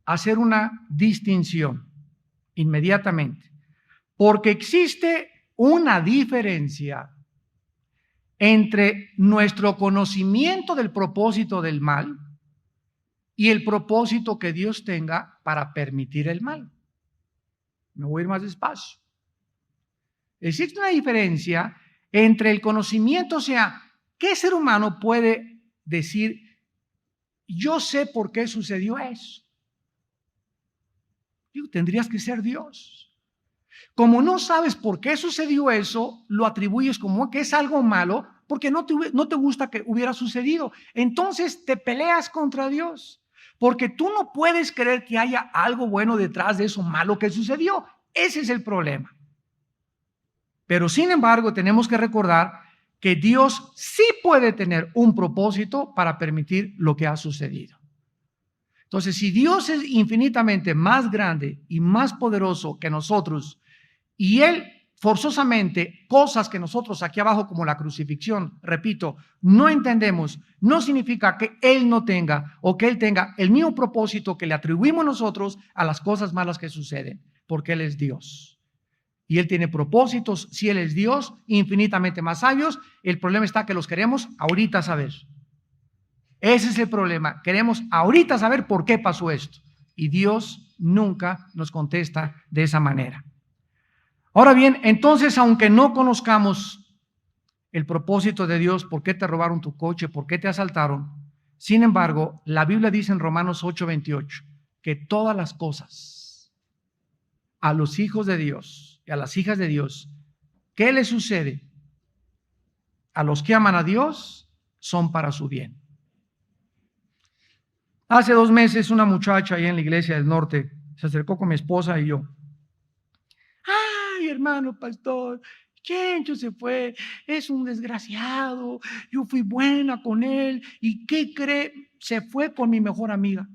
hacer una distinción inmediatamente, porque existe una diferencia entre nuestro conocimiento del propósito del mal y el propósito que Dios tenga para permitir el mal. Me voy a ir más despacio. Existe una diferencia entre el conocimiento, o sea, ¿qué ser humano puede decir, yo sé por qué sucedió eso? Tendrías que ser Dios. Como no sabes por qué sucedió eso, lo atribuyes como que es algo malo porque no te gusta que hubiera sucedido. Entonces te peleas contra Dios porque tú no puedes creer que haya algo bueno detrás de eso malo que sucedió. Ese es el problema. Pero sin embargo, tenemos que recordar que Dios sí puede tener un propósito para permitir lo que ha sucedido. Entonces, si Dios es infinitamente más grande y más poderoso que nosotros, y Él forzosamente cosas que nosotros aquí abajo como la crucifixión, repito, no entendemos, no significa que Él no tenga o que Él tenga el mismo propósito que le atribuimos nosotros a las cosas malas que suceden, porque Él es Dios. Y Él tiene propósitos, si Él es Dios, infinitamente más sabios. El problema está que los queremos ahorita saber. Ese es el problema. Queremos ahorita saber por qué pasó esto. Y Dios nunca nos contesta de esa manera. Ahora bien, entonces, aunque no conozcamos el propósito de Dios, por qué te robaron tu coche, por qué te asaltaron, sin embargo, la Biblia dice en Romanos 8:28 que todas las cosas a los hijos de Dios y a las hijas de Dios, ¿qué les sucede? A los que aman a Dios son para su bien. Hace 2 meses una muchacha ahí en la iglesia del norte se acercó con mi esposa y yo. Ay, hermano pastor, Chencho se fue, es un desgraciado, yo fui buena con él y ¿qué cree? Se fue con mi mejor amiga.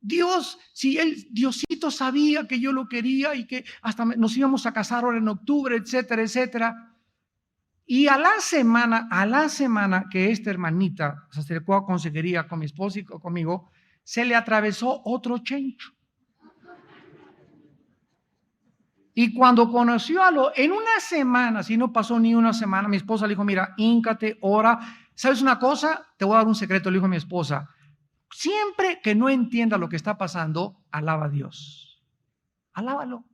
Dios, si Diosito sabía que yo lo quería y que hasta nos íbamos a casar ahora en octubre, etcétera, etcétera. Y a la semana que esta hermanita se acercó a consejería con mi esposa y conmigo, se le atravesó otro chencho. Y cuando conoció en una semana, si no pasó ni una semana, mi esposa le dijo, mira, híncate, ora. ¿Sabes una cosa? Te voy a dar un secreto, le dijo a mi esposa. Siempre que no entienda lo que está pasando, alaba a Dios. Alábalo.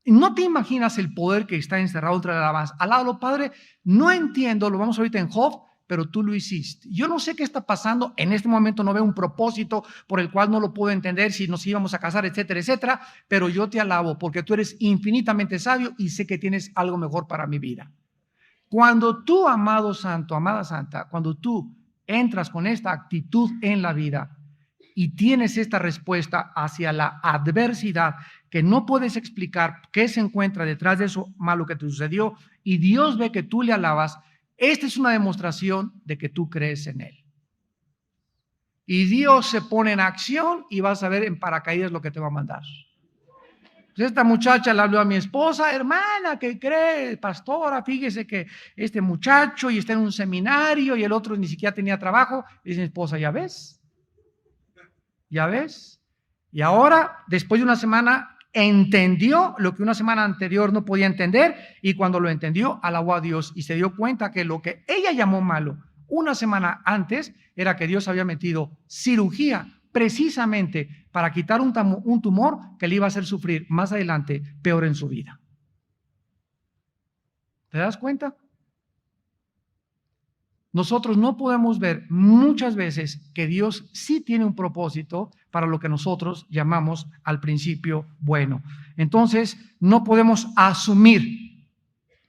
No te imaginas el poder que está encerrado entre la alabanza. Alábalo, Padre, no entiendo, lo vamos ahorita en Job, pero tú lo hiciste. Yo no sé qué está pasando, en este momento no veo un propósito por el cual no lo puedo entender, si nos íbamos a casar, etcétera, etcétera, pero yo te alabo porque tú eres infinitamente sabio y sé que tienes algo mejor para mi vida. Cuando tú, amado santo, amada santa, cuando tú entras con esta actitud en la vida y tienes esta respuesta hacia la adversidad que no puedes explicar qué se encuentra detrás de eso malo que te sucedió y Dios ve que tú le alabas, esta es una demostración de que tú crees en Él. Y Dios se pone en acción y vas a ver en paracaídas lo que te va a mandar. Pues esta muchacha le habló a mi esposa, hermana, ¿qué cree? Pastora, fíjese que este muchacho y está en un seminario y el otro ni siquiera tenía trabajo. Y dice mi esposa, ¿ya ves? ¿Ya ves? Y ahora, después de una semana, entendió lo que una semana anterior no podía entender y cuando lo entendió, alabó a Dios y se dio cuenta que lo que ella llamó malo una semana antes era que Dios había metido cirugía precisamente para quitar un tumor que le iba a hacer sufrir más adelante peor en su vida. ¿Te das cuenta? Nosotros no podemos ver muchas veces que Dios sí tiene un propósito para lo que nosotros llamamos al principio bueno. Entonces, no podemos asumir,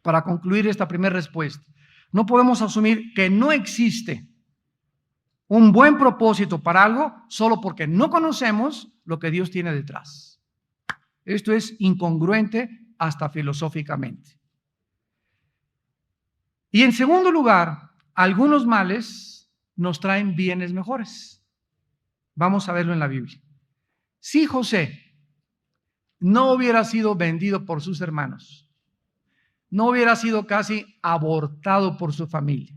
para concluir esta primera respuesta, no podemos asumir que no existe un buen propósito para algo solo porque no conocemos lo que Dios tiene detrás. Esto es incongruente hasta filosóficamente. Y en segundo lugar, algunos males nos traen bienes mejores. Vamos a verlo en la Biblia. Si José no hubiera sido vendido por sus hermanos, no hubiera sido casi abortado por su familia,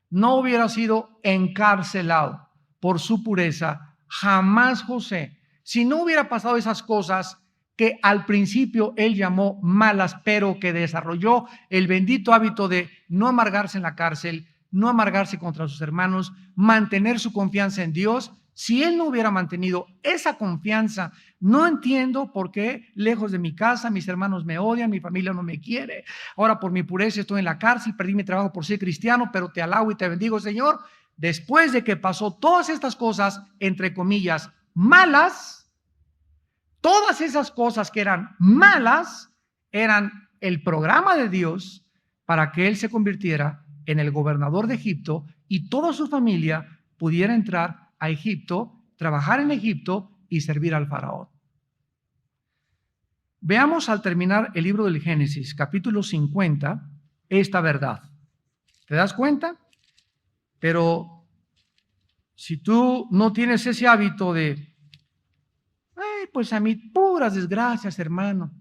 no hubiera sido encarcelado por su pureza, jamás José, si no hubiera pasado esas cosas que al principio él llamó malas, pero que desarrolló el bendito hábito de no amargarse en la cárcel, no amargarse contra sus hermanos, mantener su confianza en Dios. Si él no hubiera mantenido esa confianza, no entiendo por qué lejos de mi casa mis hermanos me odian, mi familia no me quiere. Ahora por mi pureza estoy en la cárcel, perdí mi trabajo por ser cristiano, pero te alabo y te bendigo, Señor. Después de que pasó todas estas cosas, entre comillas, malas, todas esas cosas que eran malas eran el programa de Dios para que él se convirtiera en el gobernador de Egipto y toda su familia pudiera entrar a Egipto, trabajar en Egipto y servir al faraón. Veamos al terminar el libro del Génesis, capítulo 50, esta verdad. ¿Te das cuenta? Pero si tú no tienes ese hábito de, pues a mí puras desgracias, hermano.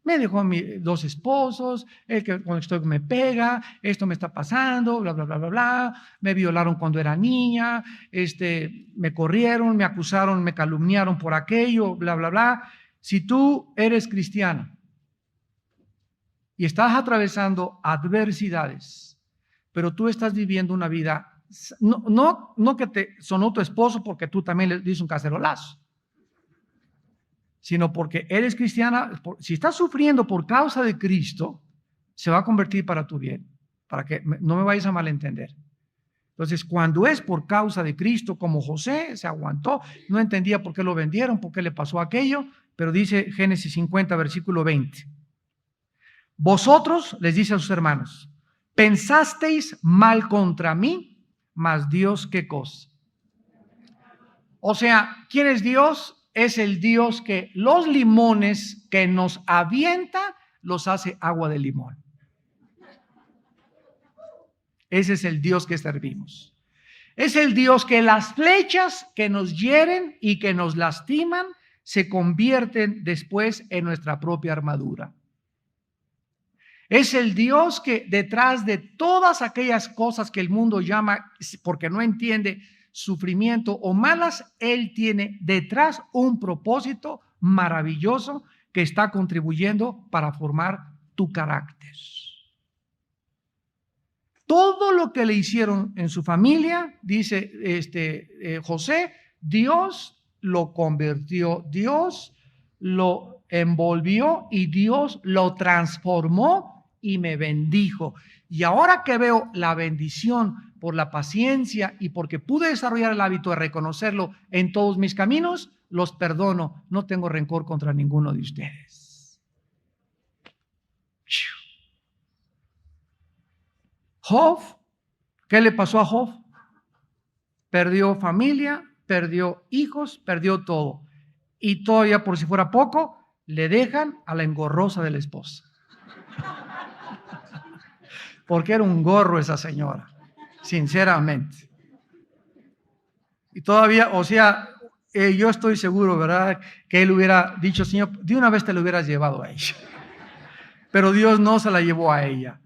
Me dejó dos esposos, el que cuando estoy me pega, esto me está pasando, bla, bla, bla, bla, bla. Me violaron cuando era niña, me corrieron, me acusaron, me calumniaron por aquello, bla, bla, bla. Si tú eres cristiano y estás atravesando adversidades, pero tú estás viviendo una vida, no que te sonó tu esposo porque tú también le diste un cacerolazo, sino porque eres cristiana. Si estás sufriendo por causa de Cristo, se va a convertir para tu bien, para que no me vayas a malentender. Entonces, cuando es por causa de Cristo, como José, se aguantó, no entendía por qué lo vendieron, por qué le pasó aquello, pero dice Génesis 50, versículo 20. Vosotros, les dice a sus hermanos, pensasteis mal contra mí, mas Dios, ¿qué cosa? O sea, ¿quién es Dios? Es el Dios que los limones que nos avienta los hace agua de limón. Ese es el Dios que servimos. Es el Dios que las flechas que nos hieren y que nos lastiman se convierten después en nuestra propia armadura. Es el Dios que detrás de todas aquellas cosas que el mundo llama, porque no entiende, sufrimiento o malas, Él tiene detrás un propósito maravilloso que está contribuyendo para formar tu carácter. Todo lo que le hicieron en su familia, dice José, Dios lo convirtió, Dios lo envolvió y Dios lo transformó y me bendijo. Y ahora que veo la bendición por la paciencia y porque pude desarrollar el hábito de reconocerlo en todos mis caminos, los perdono. No tengo rencor contra ninguno de ustedes. Job, ¿qué le pasó a Job? Perdió familia, perdió hijos, perdió todo. Y todavía, por si fuera poco, le dejan a la engorrosa de la esposa. Porque era un gorro esa señora, sinceramente. Y todavía, o sea, yo estoy seguro, ¿verdad? Que él hubiera dicho, Señor, de una vez te lo hubieras llevado a ella. Pero Dios no se la llevó a ella.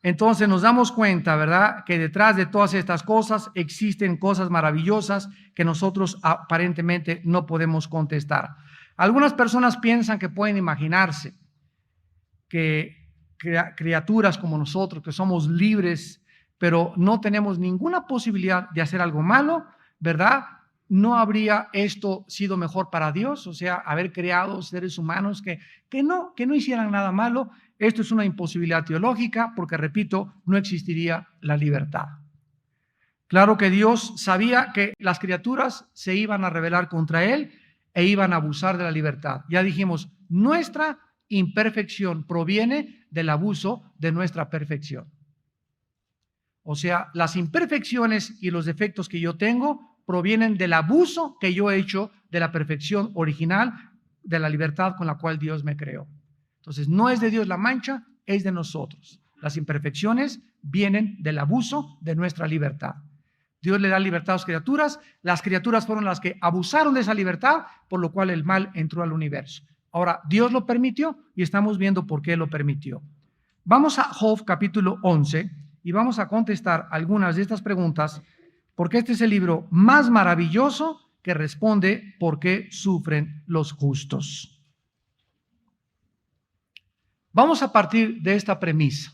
Entonces nos damos cuenta, ¿verdad? Que detrás de todas estas cosas existen cosas maravillosas que nosotros aparentemente no podemos contestar. Algunas personas piensan que pueden imaginarse que criaturas como nosotros, que somos libres, pero no tenemos ninguna posibilidad de hacer algo malo, ¿verdad? ¿No habría esto sido mejor para Dios? O sea, haber creado seres humanos que no hicieran nada malo. Esto es una imposibilidad teológica porque, repito, no existiría la libertad. Claro que Dios sabía que las criaturas se iban a rebelar contra Él e iban a abusar de la libertad. Ya dijimos, nuestra imperfección proviene del abuso de nuestra perfección. O sea, las imperfecciones y los defectos que yo tengo provienen del abuso que yo he hecho de la perfección original, de la libertad con la cual Dios me creó. Entonces, no es de Dios la mancha, es de nosotros. Las imperfecciones vienen del abuso de nuestra libertad. Dios le da libertad a las criaturas fueron las que abusaron de esa libertad, por lo cual el mal entró al universo. Ahora, Dios lo permitió y estamos viendo por qué lo permitió. Vamos a Job capítulo 11 y vamos a contestar algunas de estas preguntas, porque este es el libro más maravilloso que responde por qué sufren los justos. Vamos a partir de esta premisa.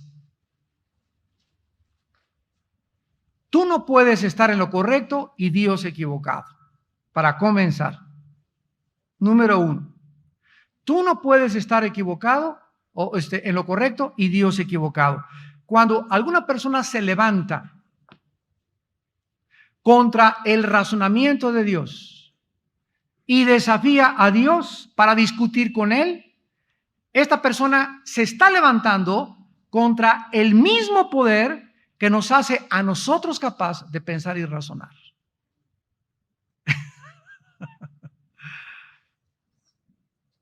Tú no puedes estar en lo correcto y Dios equivocado. Para comenzar, número 1, tú no puedes estar equivocado o en lo correcto y Dios equivocado. Cuando alguna persona se levanta contra el razonamiento de Dios y desafía a Dios para discutir con Él, esta persona se está levantando contra el mismo poder que nos hace a nosotros capaz de pensar y razonar.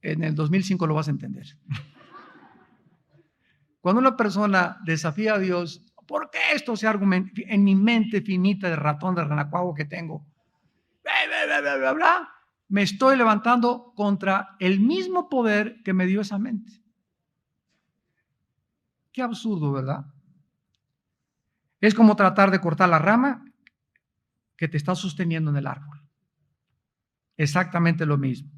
En el 2005 lo vas a entender. Cuando una persona desafía a Dios, ¿por qué esto se argumenta en mi mente finita de ratón de renacuajo que tengo? Me estoy levantando contra el mismo poder que me dio esa mente. Qué absurdo, ¿verdad? Es como tratar de cortar la rama que te está sosteniendo en el árbol. Exactamente lo mismo.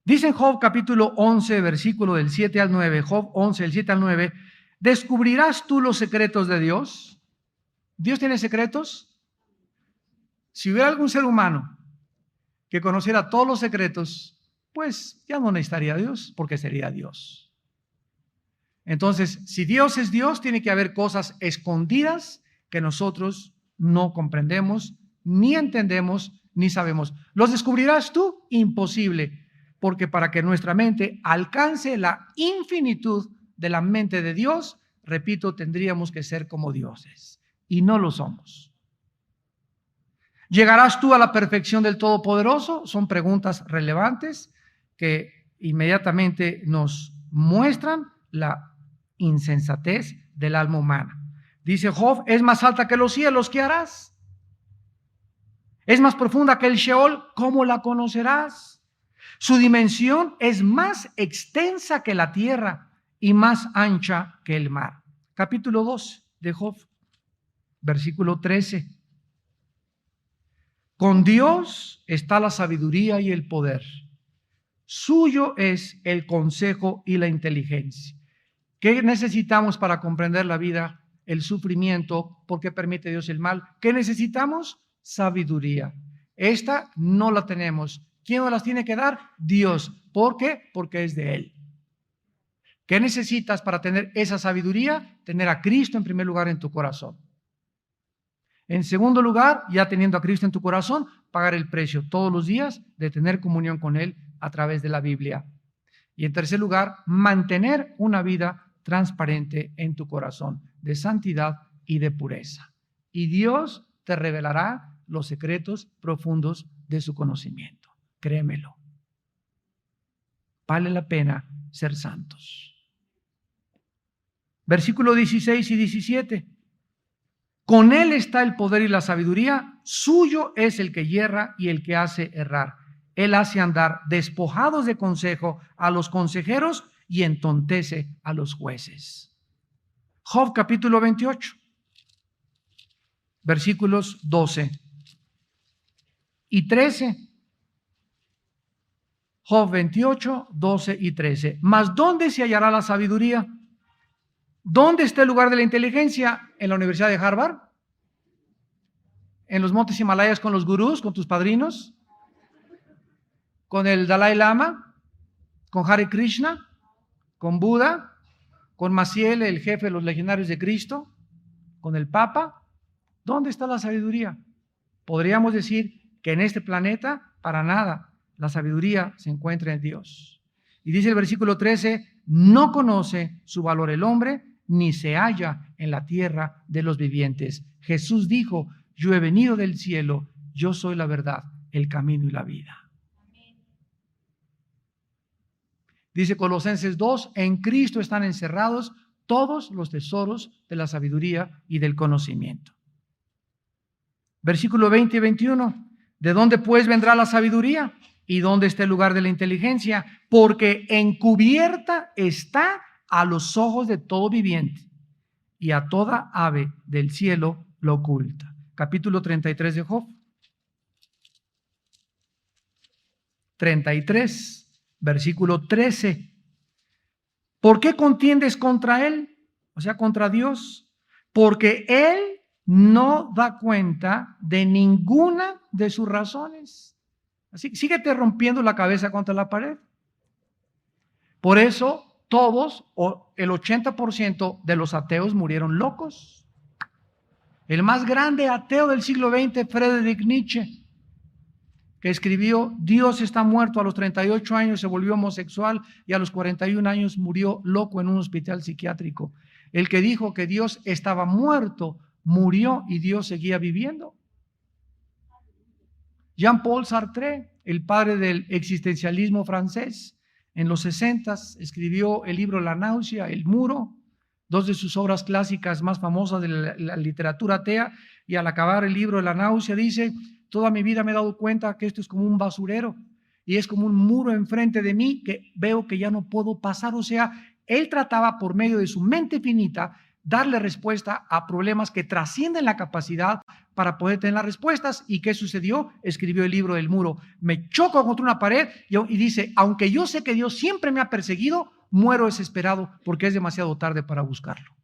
Dice en Job capítulo 11, versículo del 7 al 9, Job 11, del 7 al 9, ¿descubrirás tú los secretos de Dios? ¿Dios tiene secretos? Si hubiera algún ser humano que conociera todos los secretos, pues ya no necesitaría a Dios, porque sería Dios. Entonces, si Dios es Dios, tiene que haber cosas escondidas que nosotros no comprendemos, ni entendemos, ni sabemos. ¿Los descubrirás tú? Imposible, porque para que nuestra mente alcance la infinitud de la mente de Dios, repito, tendríamos que ser como dioses, y no lo somos. ¿Llegarás tú a la perfección del Todopoderoso? Son preguntas relevantes que inmediatamente nos muestran la insensatez del alma humana. Dice Job, es más alta que los cielos, ¿qué harás? Es más profunda que el Sheol, ¿cómo la conocerás? Su dimensión es más extensa que la tierra y más ancha que el mar. Capítulo 2 de Job, versículo 13. Con Dios está la sabiduría y el poder. Suyo es el consejo y la inteligencia. ¿Qué necesitamos para comprender la vida? El sufrimiento. ¿Por qué permite Dios el mal? ¿Qué necesitamos? Sabiduría. Esta no la tenemos. ¿Quién nos las tiene que dar? Dios. ¿Por qué? Porque es de Él. ¿Qué necesitas para tener esa sabiduría? Tener a Cristo en primer lugar en tu corazón. En segundo lugar, ya teniendo a Cristo en tu corazón, pagar el precio todos los días de tener comunión con Él a través de la Biblia. Y en tercer lugar, mantener una vida transparente en tu corazón, de santidad y de pureza. Y Dios te revelará los secretos profundos de su conocimiento. Créemelo. Vale la pena ser santos. Versículo 16 y 17. Con Él está el poder y la sabiduría, suyo es el que yerra y el que hace errar. Él hace andar despojados de consejo a los consejeros y entontece a los jueces. Job capítulo 28, versículos 12 y 13. Job 28, 12 y 13. Mas ¿dónde se hallará la sabiduría? ¿Dónde está el lugar de la inteligencia? ¿En la Universidad de Harvard? ¿En los montes Himalayas con los gurús, con tus padrinos? ¿Con el Dalai Lama? ¿Con Hare Krishna? ¿Con Buda? ¿Con Maciel, el jefe de los legionarios de Cristo? ¿Con el Papa? ¿Dónde está la sabiduría? Podríamos decir que en este planeta, para nada, la sabiduría se encuentra en Dios. Y dice el versículo 13, no conoce su valor el hombre, ni se halla en la tierra de los vivientes. Jesús dijo, yo he venido del cielo, yo soy la verdad, el camino y la vida. Dice Colosenses 2, en Cristo están encerrados todos los tesoros de la sabiduría y del conocimiento. Versículo 20 y 21, ¿de dónde pues vendrá la sabiduría? ¿Y dónde está el lugar de la inteligencia? Porque encubierta está a los ojos de todo viviente y a toda ave del cielo lo oculta. Capítulo 33 de Job. 33, versículo 13. ¿Por qué contiendes contra él? O sea, contra Dios. Porque él no da cuenta de ninguna de sus razones. Así, síguete rompiendo la cabeza contra la pared. Por eso todos, o el 80% de los ateos murieron locos. El más grande ateo del siglo XX, Friedrich Nietzsche, que escribió Dios está muerto, a los 38 años se volvió homosexual y a los 41 años murió loco en un hospital psiquiátrico. El que dijo que Dios estaba muerto, murió y Dios seguía viviendo. Jean-Paul Sartre, el padre del existencialismo francés, en los 60 escribió el libro La náusea, El muro, dos de sus obras clásicas más famosas de la literatura atea, y al acabar el libro La náusea dice, toda mi vida me he dado cuenta que esto es como un basurero y es como un muro enfrente de mí que veo que ya no puedo pasar. O sea, él trataba por medio de su mente finita darle respuesta a problemas que trascienden la capacidad para poder tener las respuestas. ¿Y qué sucedió? Escribió el libro del muro. Me choco contra una pared y dice, aunque yo sé que Dios siempre me ha perseguido, muero desesperado porque es demasiado tarde para buscarlo.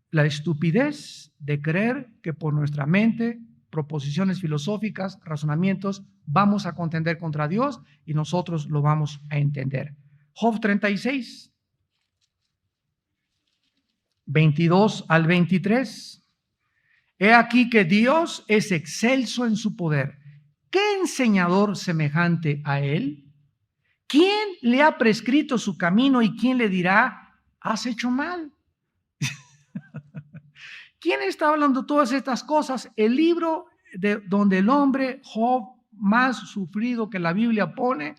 La estupidez de creer que por nuestra mente, proposiciones filosóficas, razonamientos, vamos a contender contra Dios y nosotros lo vamos a entender. Job 36, 22 al 23. He aquí que Dios es excelso en su poder. ¿Qué enseñador semejante a él? ¿Quién le ha prescrito su camino y quién le dirá, has hecho mal? ¿Quién está hablando todas estas cosas? El libro donde el hombre Job más sufrido que la Biblia pone,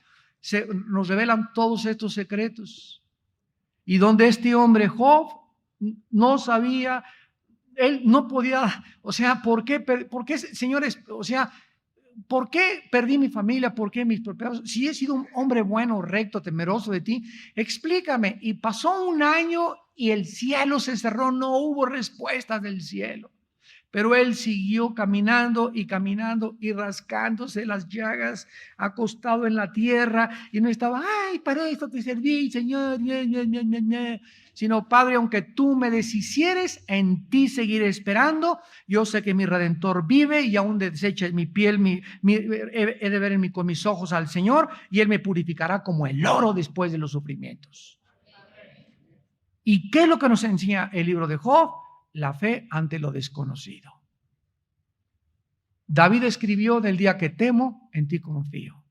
nos revelan todos estos secretos. Y donde este hombre Job no sabía, él no podía, o sea, ¿por qué, señores? O sea, ¿por qué perdí mi familia? ¿Por qué mis propiedades? Si he sido un hombre bueno, recto, temeroso de ti, explícame. Y pasó un año y el cielo se cerró, no hubo respuestas del cielo. Pero él siguió caminando y rascándose las llagas, acostado en la tierra, y no estaba, ay, para esto te serví, Señor, sino, Padre, aunque tú me deshicieres, en ti seguiré esperando. Yo sé que mi Redentor vive y aún desecha mi piel, he de ver con mis ojos al Señor, y Él me purificará como el oro después de los sufrimientos. ¿Y qué es lo que nos enseña el libro de Job? La fe ante lo desconocido. David escribió: del día que temo, en ti confío.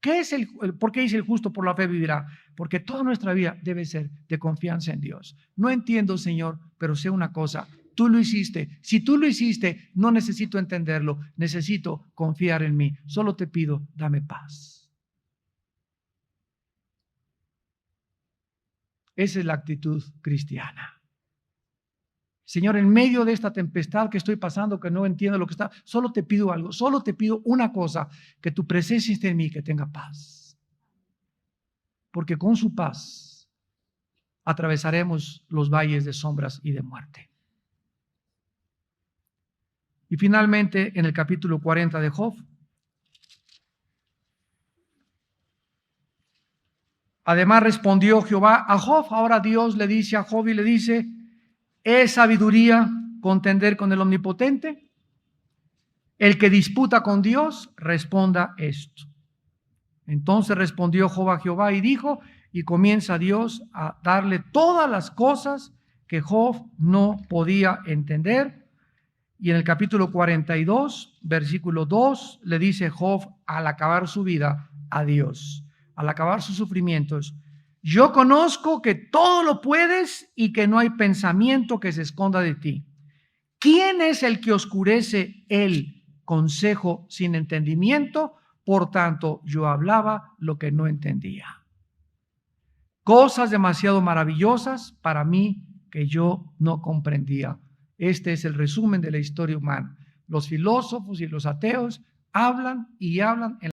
¿Qué es ¿Por qué dice el justo por la fe vivirá? Porque toda nuestra vida debe ser de confianza en Dios. No entiendo, Señor, pero sé una cosa: tú lo hiciste. Si tú lo hiciste, no necesito entenderlo, necesito confiar en mí. Solo te pido, dame paz. Esa es la actitud cristiana. Señor, en medio de esta tempestad que estoy pasando, que no entiendo lo que está, solo te pido algo, solo te pido una cosa: que tu presencia esté en mí, que tenga paz. Porque con su paz atravesaremos los valles de sombras y de muerte. Y finalmente, en el capítulo 40 de Job, además respondió Jehová a Job. Ahora Dios le dice a Job y le dice: ¿es sabiduría contender con el Omnipotente? El que disputa con Dios, responda esto. Entonces respondió Job a Jehová y dijo, y comienza Dios a darle todas las cosas que Job no podía entender. Y en el capítulo 42, versículo 2, le dice Job al acabar su vida a Dios, al acabar sus sufrimientos: yo conozco que todo lo puedes y que no hay pensamiento que se esconda de ti. ¿Quién es el que oscurece el consejo sin entendimiento? Por tanto, yo hablaba lo que no entendía. Cosas demasiado maravillosas para mí que yo no comprendía. Este es el resumen de la historia humana. Los filósofos y los ateos hablan y hablan en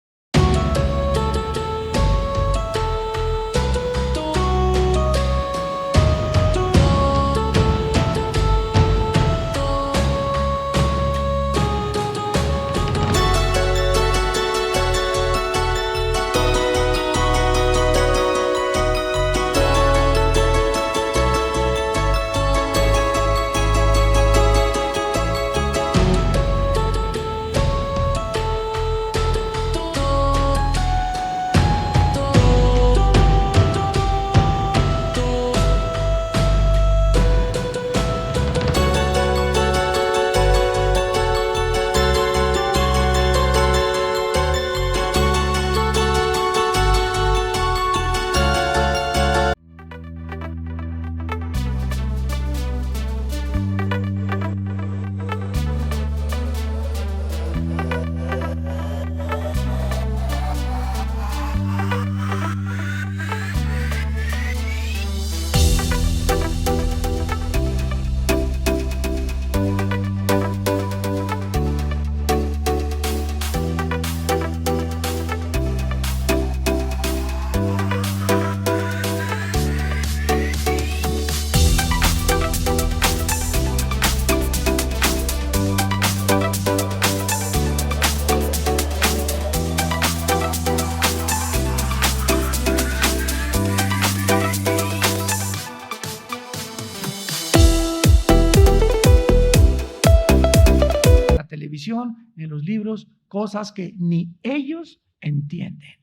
televisión, en los libros, cosas que ni ellos entienden.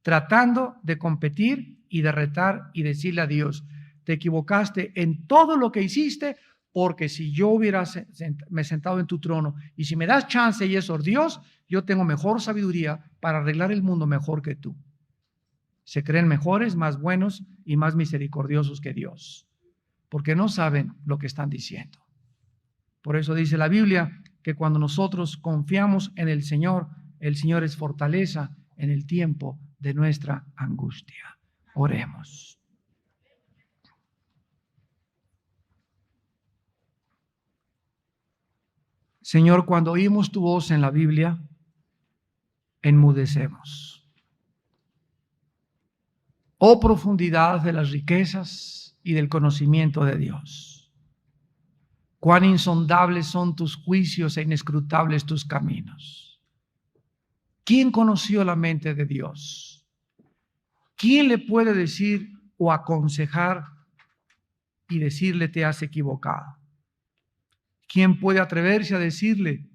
Tratando de competir y de retar y decirle a Dios: te equivocaste en todo lo que hiciste, porque si yo hubiera me sentado en tu trono y si me das chance y eso, Dios, yo tengo mejor sabiduría para arreglar el mundo mejor que tú. Se creen mejores, más buenos y más misericordiosos que Dios, porque no saben lo que están diciendo. Por eso dice la Biblia que cuando nosotros confiamos en el Señor es fortaleza en el tiempo de nuestra angustia. Oremos. Señor, cuando oímos tu voz en la Biblia, enmudecemos. Oh profundidad de las riquezas y del conocimiento de Dios. Cuán insondables son tus juicios e inescrutables tus caminos. ¿Quién conoció la mente de Dios? ¿Quién le puede decir o aconsejar y decirle te has equivocado? ¿Quién puede atreverse a decirle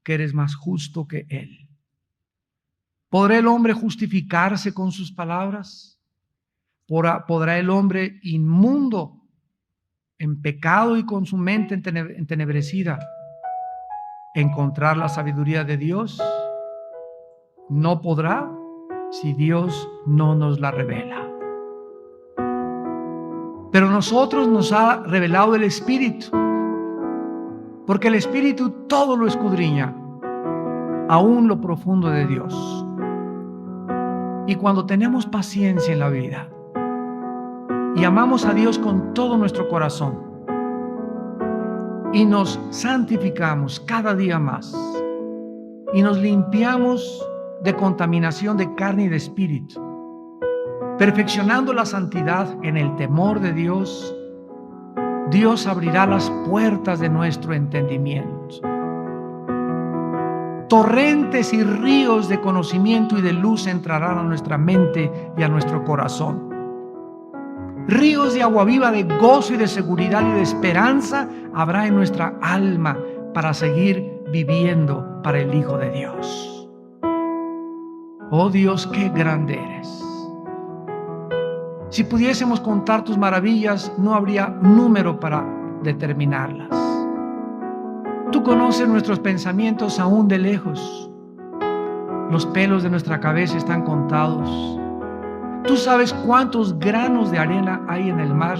que eres más justo que él? ¿Podrá el hombre justificarse con sus palabras? ¿Podrá el hombre inmundo, en pecado y con su mente entenebrecida, encontrar la sabiduría de Dios? No podrá si Dios no nos la revela. Pero nosotros nos ha revelado el Espíritu, porque el Espíritu todo lo escudriña, aún lo profundo de Dios. Y cuando tenemos paciencia en la vida y amamos a Dios con todo nuestro corazón y nos santificamos cada día más y nos limpiamos de contaminación de carne y de espíritu, perfeccionando la santidad en el temor de Dios, Dios abrirá las puertas de nuestro entendimiento. Torrentes y ríos de conocimiento y de luz entrarán a nuestra mente y a nuestro corazón. Ríos de agua viva, de gozo y de seguridad y de esperanza habrá en nuestra alma para seguir viviendo para el Hijo de Dios. Oh Dios, qué grande eres. Si pudiésemos contar tus maravillas, no habría número para determinarlas. Tú conoces nuestros pensamientos aún de lejos. Los pelos de nuestra cabeza están contados. Tú sabes cuántos granos de arena hay en el mar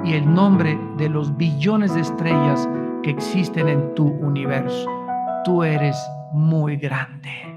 y el nombre de los billones de estrellas que existen en tu universo. Tú eres muy grande.